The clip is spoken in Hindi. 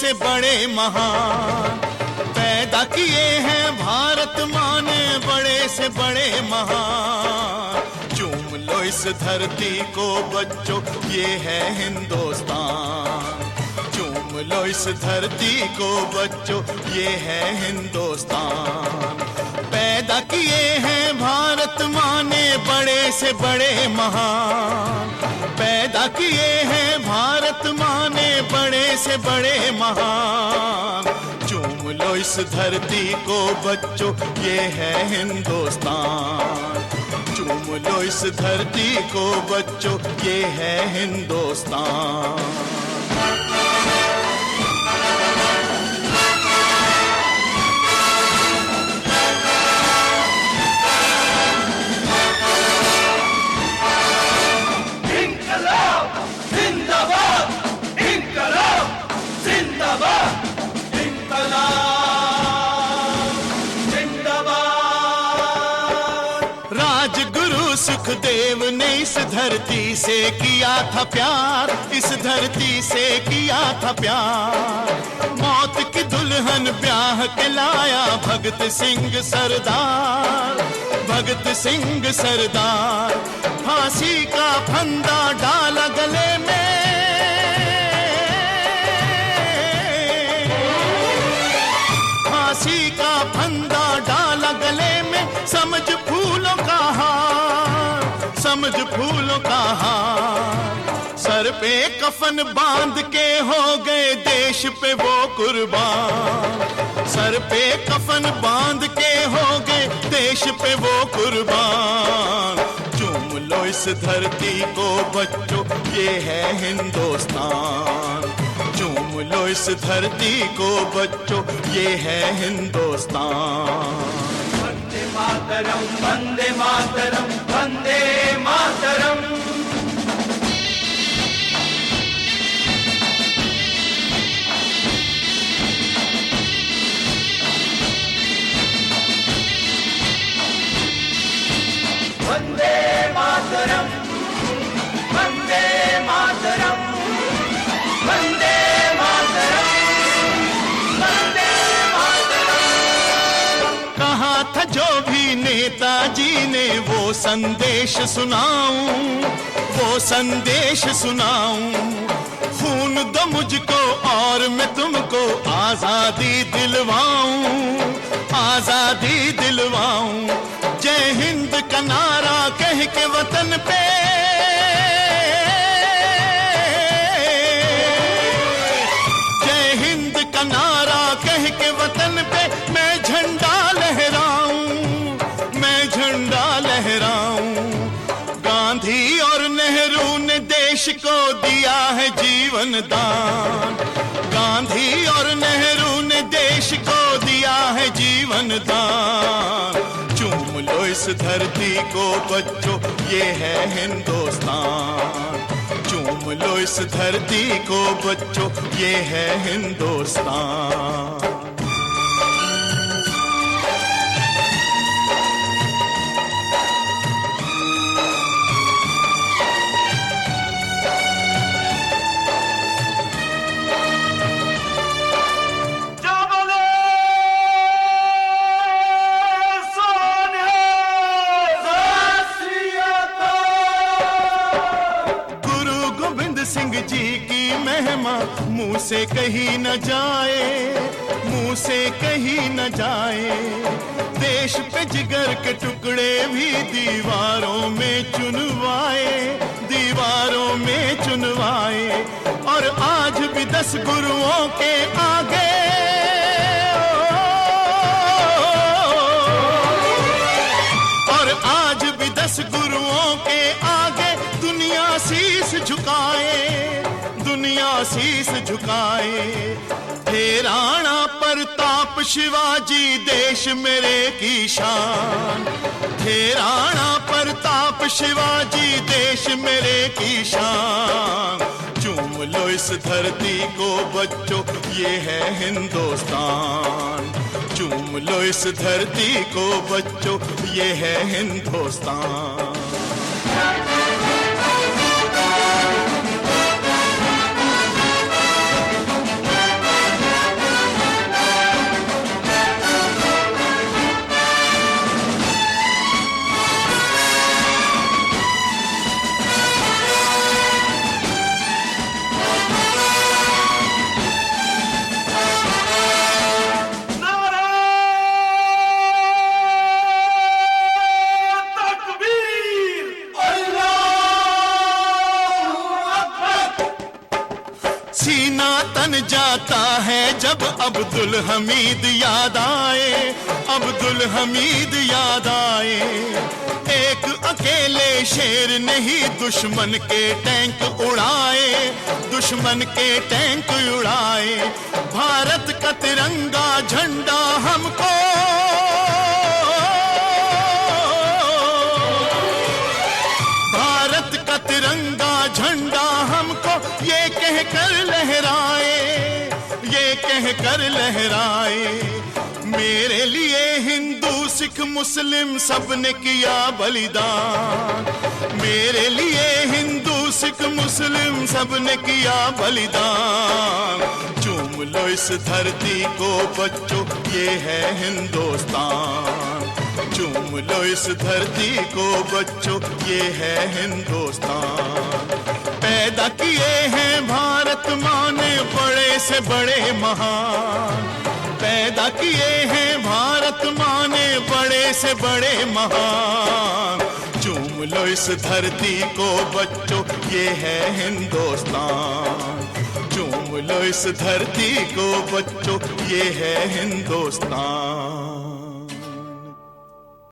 से बड़े महान पैदा किए हैं भारत माँ ने, बड़े से बड़े महान। चूम लो इस धरती को बच्चों, ये है हिंदुस्तान। चूम लो इस धरती को बच्चों, ये है हिंदुस्तान। पैदा किए हैं भारत माँ ने, बड़े से बड़े महान। पैदा किए हैं भारत माँ ने, बड़े से बड़े महान। चूम लो इस धरती को बच्चों, ये है हिंदुस्तान। चूम लो इस धरती को बच्चों, ये है हिंदुस्तान। राजगुरु सुखदेव ने इस धरती से किया था प्यार, इस धरती से किया था प्यार। मौत की दुल्हन ब्याह के लाया भगत सिंह सरदार, भगत सिंह सरदार। फांसी का फंदा डाला गले में, फांसी का फंदा डाला गले में। समझ फूलों का हार, समझ फूलों का हार। सर पे कफन बांध के हो गए देश पे वो कुर्बान। सर पे कफन बांध के हो गए देश पे वो कुर्बान। चूम लो इस धरती को बच्चों, ये है हिंदुस्तान। चूम लो इस धरती को बच्चों, ये है हिंदुस्तान। वंदे मातरम, वंदे मातरम, वंदे मातरम। वंदे मातरम, वंदे मातरम, वंदे मातरम, वंदे मातरम। कहा था जो भी नेताजी ने वो संदेश सुनाऊं, वो संदेश सुनाऊं। खून दो मुझको और मैं तुमको आजादी दिलवाऊं, आजादी दिलवाऊं। जय हिंद का नारा कह के वतन पे, जय हिंद का नारा कह के वतन पे मैं झंडा लहराऊं, मैं झंडा लहराऊं। गांधी और नेहरू ने देश को दिया है जीवन दान। गांधी और नेहरू ने देश को दिया है जीवन दान। चूम लो इस धरती को बच्चों, ये है हिंदुस्तान। चूम लो इस धरती को बच्चों, ये है हिंदुस्तान। मुंह से कहीं न जाए, मुंह से कहीं न जाए। देश पे जिगर के टुकड़े भी दीवारों में चुनवाए, दीवारों में चुनवाए। और आज भी 10 गुरुओं के आगे, और आज भी 10 गुरुओं के आगे दुनिया शीश झुकाए, दुनिया शीश झुकाए। हे राणा प्रताप शिवाजी देश मेरे की शान। हे राणा प्रताप शिवाजी देश मेरे की शान। चूम लो इस धरती को बच्चों, ये है हिंदुस्तान। चूम लो इस धरती को बच्चों, ये है हिंदुस्तान। अब्दुल हमीद याद आए, अब्दुल हमीद याद आए। एक अकेले शेर ने ही दुश्मन के टैंक उड़ाए, दुश्मन के टैंक उड़ाए। भारत का तिरंगा झंडा हमको, भारत का तिरंगा झंडा हमको ये कहकर लहराए, ये कहकर लहराए। मेरे लिए हिंदू सिख मुस्लिम सबने किया बलिदान, मेरे लिए हिंदू सिख मुस्लिम सबने किया बलिदान। चूम लो इस धरती को बच्चों, ये है हिंदुस्तान। चूम लो इस धरती को बच्चों, ये है हिंदुस्तान। पैदा किए हैं भारत माँ ने बड़े से बड़े महान, पैदा किए हैं भारत माँ ने बड़े से बड़े महान। चूम लो इस धरती को बच्चों, ये है हिंदुस्तान। चूम लो इस धरती को बच्चों, ये है हिंदुस्तान।